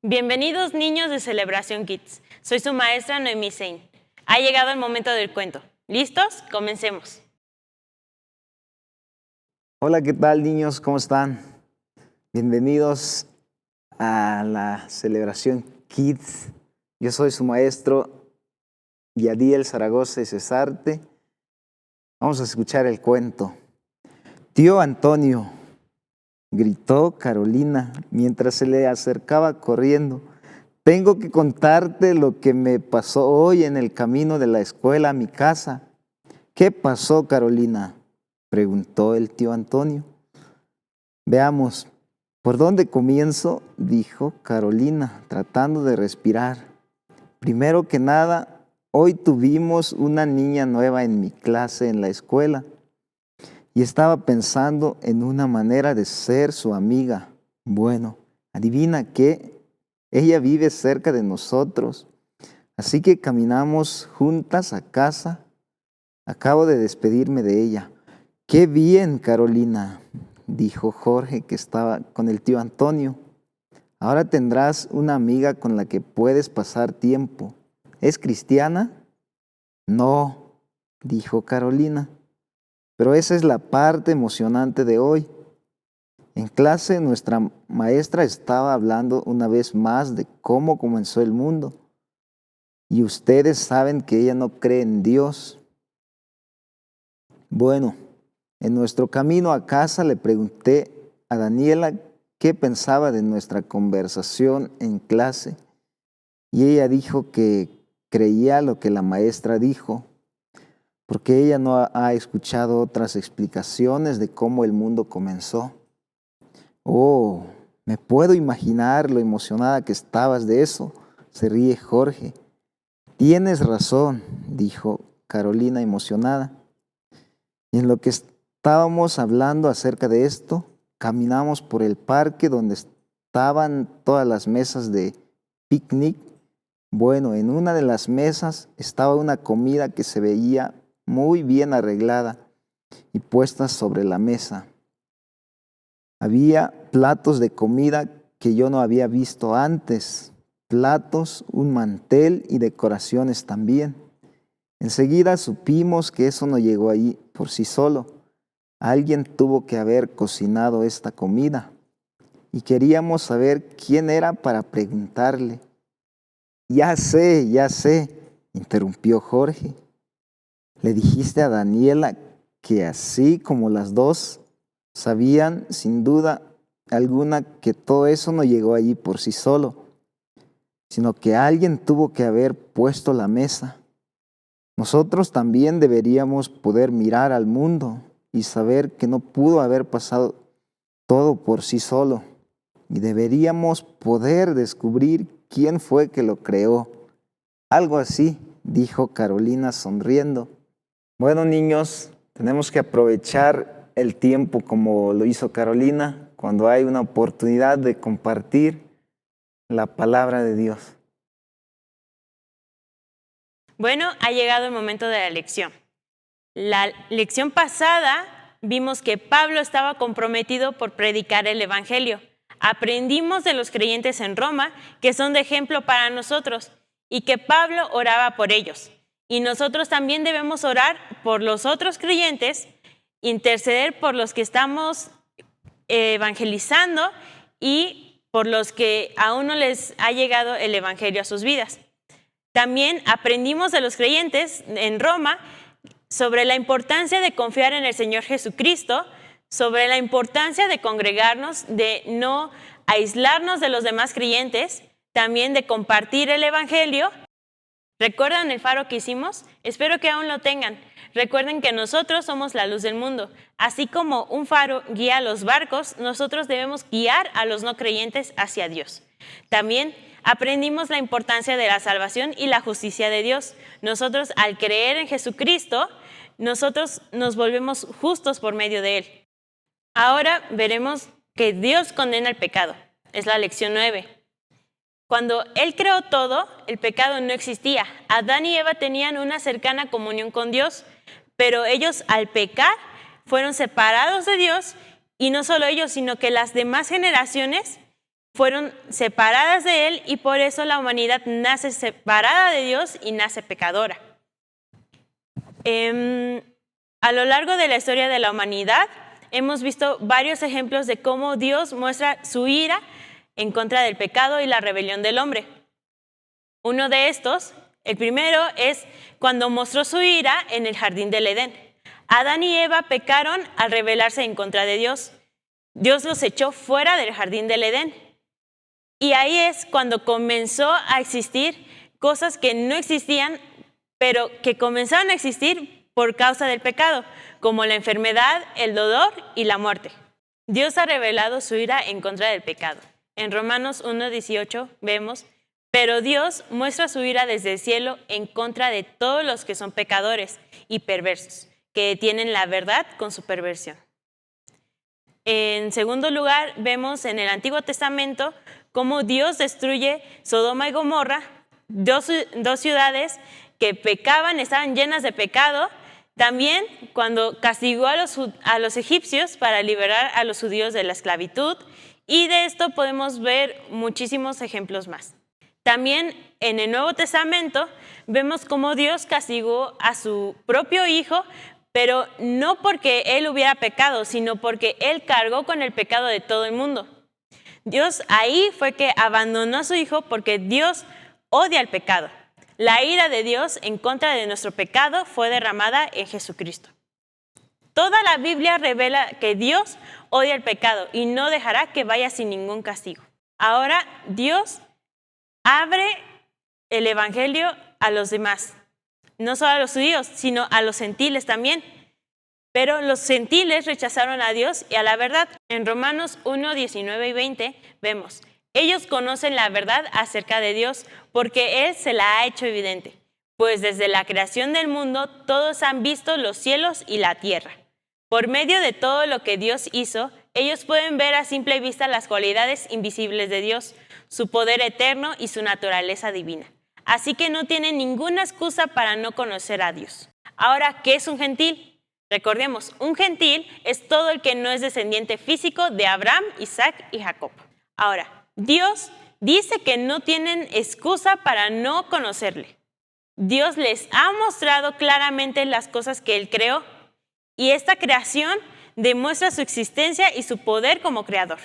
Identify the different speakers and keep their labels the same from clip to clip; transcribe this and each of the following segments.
Speaker 1: Bienvenidos niños de Celebración Kids. Soy su maestra Noemí Sein. Ha llegado el momento del cuento. ¿Listos? Comencemos.
Speaker 2: Hola, ¿qué tal niños? ¿Cómo están? Bienvenidos a la Celebración Kids. Yo soy su maestro Yadiel Zaragoza y Cesarte. Vamos a escuchar el cuento. Tío Antonio, gritó Carolina mientras se le acercaba corriendo. Tengo que contarte lo que me pasó hoy en el camino de la escuela a mi casa. ¿Qué pasó, Carolina?, preguntó el tío Antonio. Veamos, ¿por dónde comienzo?, dijo Carolina, tratando de respirar. Primero que nada, hoy tuvimos una niña nueva en mi clase en la escuela y estaba pensando en una manera de ser su amiga. Bueno, adivina qué, ella vive cerca de nosotros, así que caminamos juntas a casa. Acabo de despedirme de ella. ¡Qué bien, Carolina!, dijo Jorge, que estaba con el tío Antonio. Ahora tendrás una amiga con la que puedes pasar tiempo. ¿Es cristiana? No, dijo Carolina. Pero esa es la parte emocionante de hoy. En clase nuestra maestra estaba hablando una vez más de cómo comenzó el mundo. Y ustedes saben que ella no cree en Dios. Bueno, en nuestro camino a casa le pregunté a Daniela qué pensaba de nuestra conversación en clase y ella dijo que creía lo que la maestra dijo, porque ella no ha escuchado otras explicaciones de cómo el mundo comenzó. Oh, me puedo imaginar lo emocionada que estabas de eso, se ríe Jorge. Tienes razón, dijo Carolina emocionada. Y en lo que estábamos hablando acerca de esto, caminamos por el parque donde estaban todas las mesas de picnic. Bueno, en una de las mesas estaba una comida que se veía muy bien arreglada y puesta sobre la mesa. Había platos de comida que yo no había visto antes, platos, un mantel y decoraciones también. Enseguida supimos que eso no llegó allí por sí solo. Alguien tuvo que haber cocinado esta comida y queríamos saber quién era para preguntarle. Ya sé, interrumpió Jorge. Le dijiste a Daniela que así como las dos sabían sin duda alguna que todo eso no llegó allí por sí solo, sino que alguien tuvo que haber puesto la mesa. Nosotros también deberíamos poder mirar al mundo y saber que no pudo haber pasado todo por sí solo. Y deberíamos poder descubrir quién fue que lo creó. Algo así, dijo Carolina sonriendo. Bueno, niños, tenemos que aprovechar el tiempo como lo hizo Carolina, cuando hay una oportunidad de compartir la palabra de Dios.
Speaker 1: Bueno, ha llegado el momento de la lección. La lección pasada vimos que Pablo estaba comprometido por predicar el Evangelio. Aprendimos de los creyentes en Roma que son de ejemplo para nosotros y que Pablo oraba por ellos. Y nosotros también debemos orar por los otros creyentes, interceder por los que estamos evangelizando y por los que aún no les ha llegado el Evangelio a sus vidas. También aprendimos de los creyentes en Roma sobre la importancia de confiar en el Señor Jesucristo, sobre la importancia de congregarnos, de no aislarnos de los demás creyentes, también de compartir el Evangelio. ¿Recuerdan el faro que hicimos? Espero que aún lo tengan. Recuerden que nosotros somos la luz del mundo. Así como un faro guía a los barcos, nosotros debemos guiar a los no creyentes hacia Dios. También aprendimos la importancia de la salvación y la justicia de Dios. Nosotros, al creer en Jesucristo, nosotros nos volvemos justos por medio de Él. Ahora veremos que Dios condena el pecado. Es la lección 9. Cuando Él creó todo, el pecado no existía. Adán y Eva tenían una cercana comunión con Dios, pero ellos al pecar fueron separados de Dios, y no solo ellos, sino que las demás generaciones fueron separadas de Él y por eso la humanidad nace separada de Dios y nace pecadora. A lo largo de la historia de la humanidad hemos visto varios ejemplos de cómo Dios muestra su ira en contra del pecado y la rebelión del hombre. Uno de estos, el primero, es cuando mostró su ira en el jardín del Edén. Adán y Eva pecaron al rebelarse en contra de Dios. Dios los echó fuera del jardín del Edén. Y ahí es cuando comenzó a existir cosas que no existían, pero que comenzaron a existir por causa del pecado, como la enfermedad, el dolor y la muerte. Dios ha revelado su ira en contra del pecado. En Romanos 1:18 vemos: pero Dios muestra su ira desde el cielo en contra de todos los que son pecadores y perversos, que detienen la verdad con su perversión. En segundo lugar, vemos en el Antiguo Testamento cómo Dios destruye Sodoma y Gomorra, dos ciudades que pecaban, estaban llenas de pecado. También cuando castigó a los egipcios para liberar a los judíos de la esclavitud, y de esto podemos ver muchísimos ejemplos más. También en el Nuevo Testamento vemos cómo Dios castigó a su propio Hijo, pero no porque Él hubiera pecado, sino porque Él cargó con el pecado de todo el mundo. Dios ahí fue que abandonó a su Hijo porque Dios odia el pecado. La ira de Dios en contra de nuestro pecado fue derramada en Jesucristo. Toda la Biblia revela que Dios odia el pecado y no dejará que vaya sin ningún castigo. Ahora Dios abre el evangelio a los demás, no solo a los judíos, sino a los gentiles también. Pero los gentiles rechazaron a Dios y a la verdad. En Romanos 1:19 y 20 vemos: ellos conocen la verdad acerca de Dios porque Él se la ha hecho evidente, pues desde la creación del mundo todos han visto los cielos y la tierra. Por medio de todo lo que Dios hizo, ellos pueden ver a simple vista las cualidades invisibles de Dios, su poder eterno y su naturaleza divina. Así que no tienen ninguna excusa para no conocer a Dios. Ahora, ¿qué es un gentil? Recordemos, un gentil es todo el que no es descendiente físico de Abraham, Isaac y Jacob. Ahora, Dios dice que no tienen excusa para no conocerle. Dios les ha mostrado claramente las cosas que Él creó, y esta creación demuestra su existencia y su poder como creador.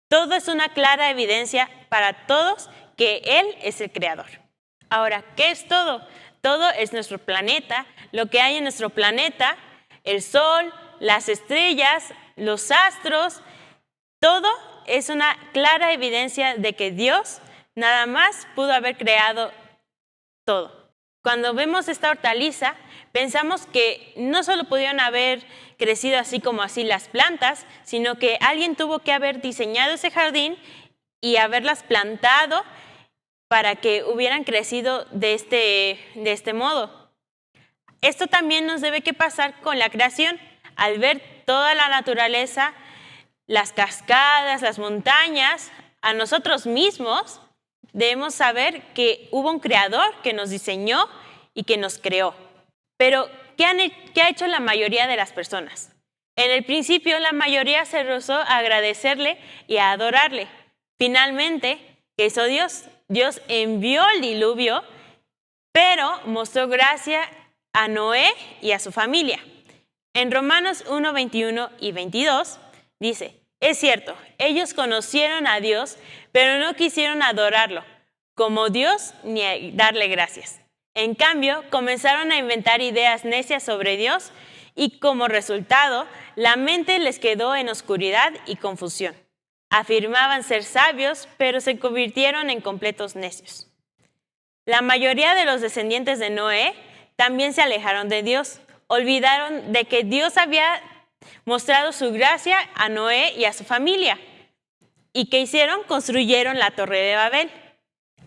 Speaker 1: Todo es una clara evidencia para todos que Él es el creador. Ahora, ¿qué es todo? Todo es nuestro planeta, lo que hay en nuestro planeta, el sol, las estrellas, los astros. Todo es una clara evidencia de que Dios nada más pudo haber creado todo. Cuando vemos esta hortaliza, pensamos que no solo pudieron haber crecido así como así las plantas, sino que alguien tuvo que haber diseñado ese jardín y haberlas plantado para que hubieran crecido de este modo. Esto también nos debe que pasar con la creación. Al ver toda la naturaleza, las cascadas, las montañas, a nosotros mismos, debemos saber que hubo un creador que nos diseñó y que nos creó. Pero, ¿qué ha hecho la mayoría de las personas? En el principio, la mayoría se rehusó a agradecerle y a adorarle. Finalmente, ¿qué hizo Dios? Dios envió el diluvio, pero mostró gracia a Noé y a su familia. En Romanos 1:21 y 22 dice: es cierto, ellos conocieron a Dios, pero no quisieron adorarlo como Dios ni darle gracias. En cambio, comenzaron a inventar ideas necias sobre Dios y como resultado, la mente les quedó en oscuridad y confusión. Afirmaban ser sabios, pero se convirtieron en completos necios. La mayoría de los descendientes de Noé también se alejaron de Dios. Olvidaron de que Dios había mostrado su gracia a Noé y a su familia. ¿Y qué hicieron? Construyeron la Torre de Babel.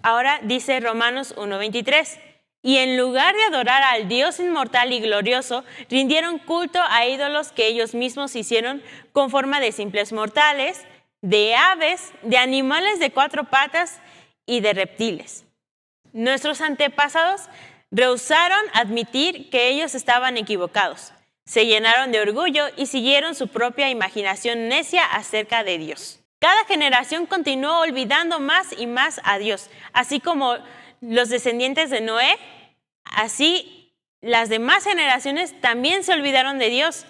Speaker 1: Ahora dice Romanos 1:23. Y en lugar de adorar al Dios inmortal y glorioso, rindieron culto a ídolos que ellos mismos hicieron con forma de simples mortales, de aves, de animales de 4 patas y de reptiles. Nuestros antepasados rehusaron admitir que ellos estaban equivocados. Se llenaron de orgullo y siguieron su propia imaginación necia acerca de Dios. Cada generación continuó olvidando más y más a Dios, así como los descendientes de Noé, así las demás generaciones también se olvidaron de Dios.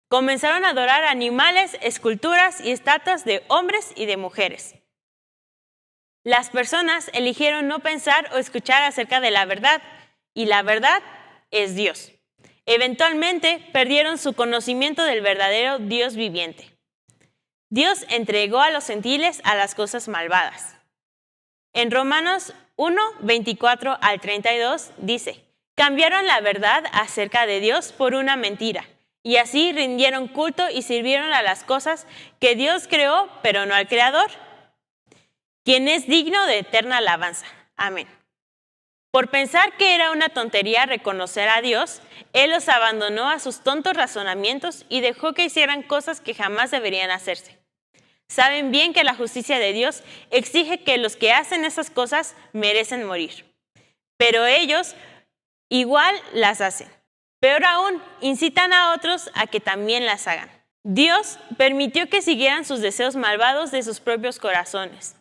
Speaker 1: Comenzaron a adorar animales, esculturas y estatuas de hombres y de mujeres. Las personas eligieron no pensar o escuchar acerca de la verdad, y la verdad es Dios. Eventualmente perdieron su conocimiento del verdadero Dios viviente. Dios entregó a los gentiles a las cosas malvadas. En Romanos 1, 24 al 32 dice: cambiaron la verdad acerca de Dios por una mentira, y así rindieron culto y sirvieron a las cosas que Dios creó, pero no al Creador, quien es digno de eterna alabanza. Amén. Por pensar que era una tontería reconocer a Dios, Él los abandonó a sus tontos razonamientos y dejó que hicieran cosas que jamás deberían hacerse. Saben bien que la justicia de Dios exige que los que hacen esas cosas merecen morir. Pero ellos igual las hacen. Peor aún, incitan a otros a que también las hagan. Dios permitió que siguieran sus deseos malvados de sus propios corazones.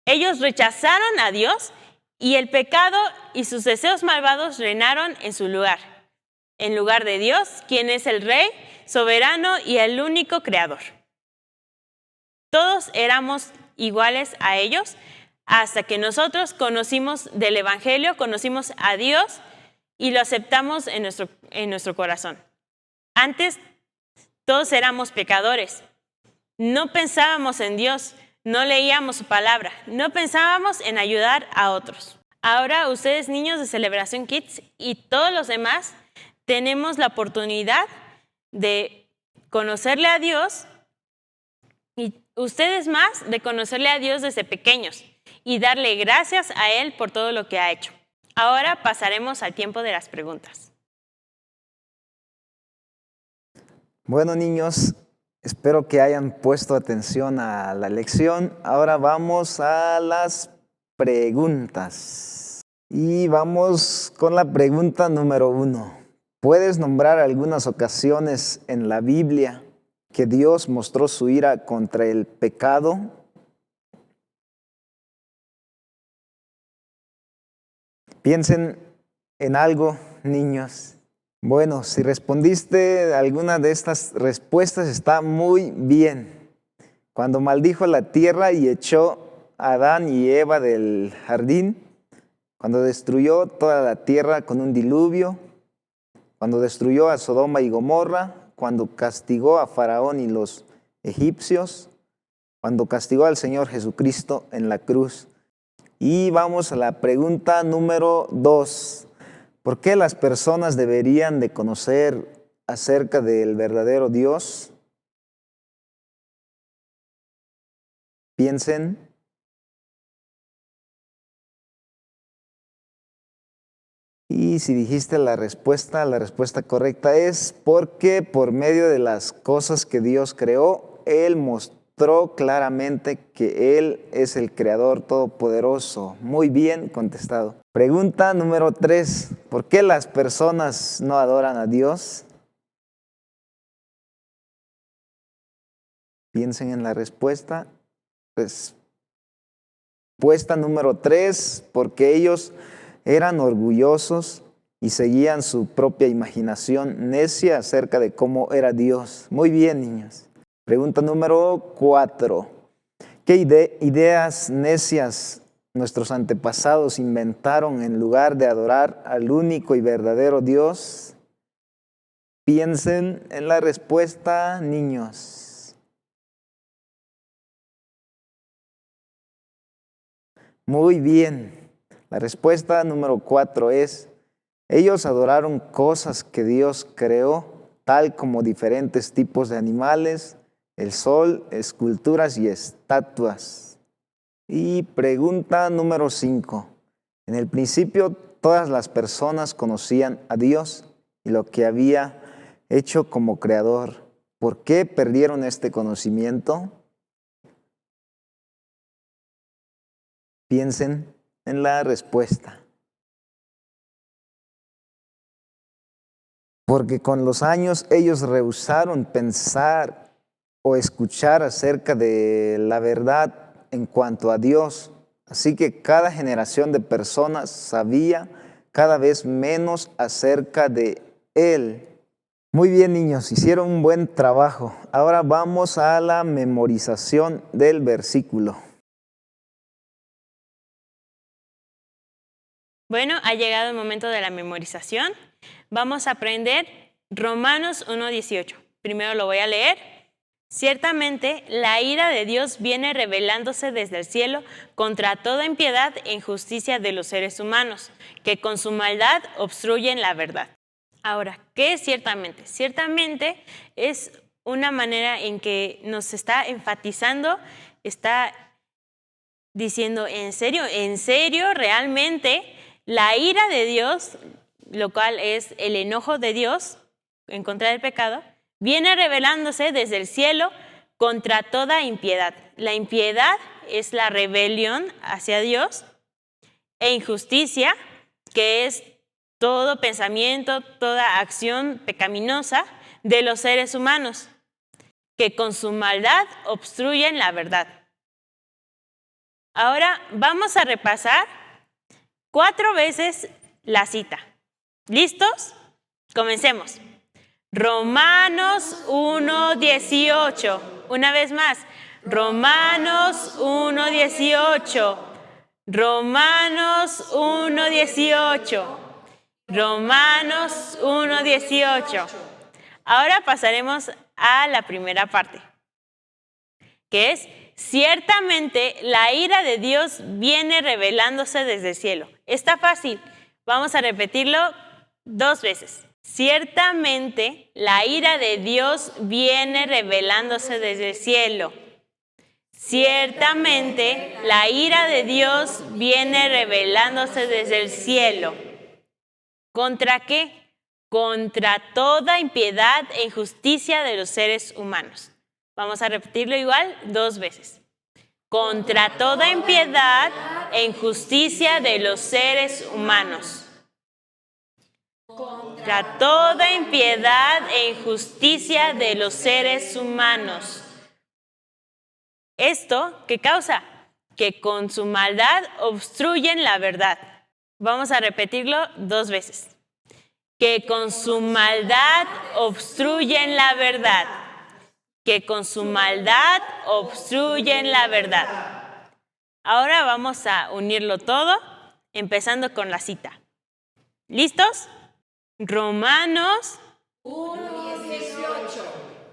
Speaker 1: Ellos rechazaron a Dios y el pecado y sus deseos malvados reinaron en su lugar, en lugar de Dios, quien es el Rey, soberano y el único Creador. Todos éramos iguales a ellos hasta que nosotros conocimos del Evangelio, conocimos a Dios y lo aceptamos en nuestro corazón. Antes, todos éramos pecadores. No pensábamos en Dios, no leíamos su palabra, no pensábamos en ayudar a otros. Ahora ustedes, niños de Celebración Kids y todos los demás, tenemos la oportunidad de conocerle a Dios y ustedes más de conocerle a Dios desde pequeños y darle gracias a Él por todo lo que ha hecho. Ahora pasaremos al tiempo de las preguntas.
Speaker 2: Bueno, niños, espero que hayan puesto atención a la lección. Ahora vamos a las preguntas. Y vamos con la pregunta número 1. ¿Puedes nombrar algunas ocasiones en la Biblia que Dios mostró su ira contra el pecado? Piensen en algo, niños. Bueno, si respondiste alguna de estas respuestas está muy bien. Cuando maldijo la tierra y echó a Adán y Eva del jardín, cuando destruyó toda la tierra con un diluvio, cuando destruyó a Sodoma y Gomorra, cuando castigó a Faraón y los egipcios, cuando castigó al Señor Jesucristo en la cruz. Y vamos a la pregunta número 2. ¿Por qué las personas deberían de conocer acerca del verdadero Dios? Piensen. Y si dijiste la respuesta correcta es porque por medio de las cosas que Dios creó, Él mostró claramente que Él es el Creador Todopoderoso. Muy bien contestado. Pregunta número 3. ¿Por qué las personas no adoran a Dios? Piensen en la respuesta. Respuesta número 3. Porque ellos eran orgullosos y seguían su propia imaginación necia acerca de cómo era Dios. Muy bien, niños. Pregunta número 4. ¿Qué ideas necias nuestros antepasados inventaron en lugar de adorar al único y verdadero Dios? Piensen en la respuesta, niños. Muy bien. La respuesta número 4 es: ellos adoraron cosas que Dios creó, tal como diferentes tipos de animales, el sol, esculturas y estatuas. Y pregunta número 5. En el principio todas las personas conocían a Dios y lo que había hecho como creador. ¿Por qué perdieron este conocimiento? Piensen en la respuesta. Porque con los años ellos rehusaron pensar o escuchar acerca de la verdad en cuanto a Dios. Así que cada generación de personas sabía cada vez menos acerca de Él. Muy bien, niños, hicieron un buen trabajo. Ahora vamos a la memorización del versículo.
Speaker 1: Bueno, ha llegado el momento de la memorización. Vamos a aprender Romanos 1:18. Primero lo voy a leer. Ciertamente, la ira de Dios viene revelándose desde el cielo contra toda impiedad e injusticia de los seres humanos, que con su maldad obstruyen la verdad. Ahora, ¿qué es ciertamente? Ciertamente es una manera en que nos está enfatizando, está diciendo, ¿en serio, realmente la ira de Dios, lo cual es el enojo de Dios en contra del pecado, viene revelándose desde el cielo contra toda impiedad? La impiedad es la rebelión hacia Dios e injusticia, que es todo pensamiento, toda acción pecaminosa de los seres humanos, que con su maldad obstruyen la verdad. Ahora vamos a repasar 4 veces la cita. ¿Listos? Comencemos. Romanos 1:18. Una vez más. Romanos 1:18. Romanos 1:18. Romanos 1:18. Ahora pasaremos a la primera parte, que es: ciertamente la ira de Dios viene revelándose desde el cielo. Está fácil. Vamos a repetirlo 2 veces. Ciertamente la ira de Dios viene revelándose desde el cielo. Ciertamente la ira de Dios viene revelándose desde el cielo. ¿Contra qué? Contra toda impiedad e injusticia de los seres humanos. Vamos a repetirlo igual 2 veces. Contra toda impiedad e injusticia de los seres humanos. Contra toda impiedad e injusticia de los seres humanos. ¿Esto qué causa? Que con su maldad obstruyen la verdad. Vamos a repetirlo 2 veces. Que con su maldad obstruyen la verdad. Que con su maldad obstruyen la verdad. Ahora vamos a unirlo todo, empezando con la cita. ¿Listos? Romanos 1:18.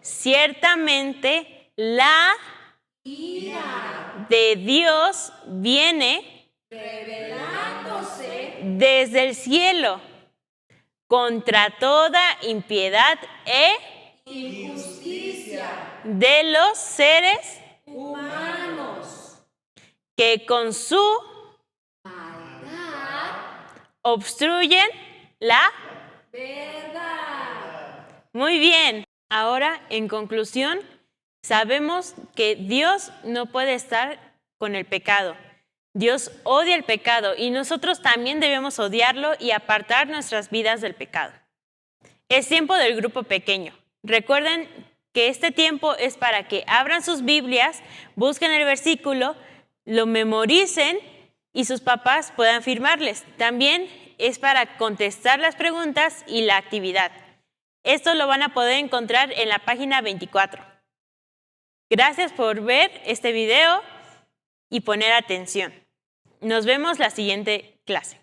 Speaker 1: Ciertamente la ira de Dios viene revelándose desde el cielo contra toda impiedad e injusticia de los seres humanos, que con su maldad obstruyen la verdad. Muy bien. Ahora, en conclusión, sabemos que Dios no puede estar con el pecado. Dios odia el pecado y nosotros también debemos odiarlo y apartar nuestras vidas del pecado. Es tiempo del grupo pequeño. Recuerden que este tiempo es para que abran sus Biblias, busquen el versículo, lo memoricen y sus papás puedan firmarles. También es para contestar las preguntas y la actividad. Esto lo van a poder encontrar en la página 24. Gracias por ver este video y poner atención. Nos vemos la siguiente clase.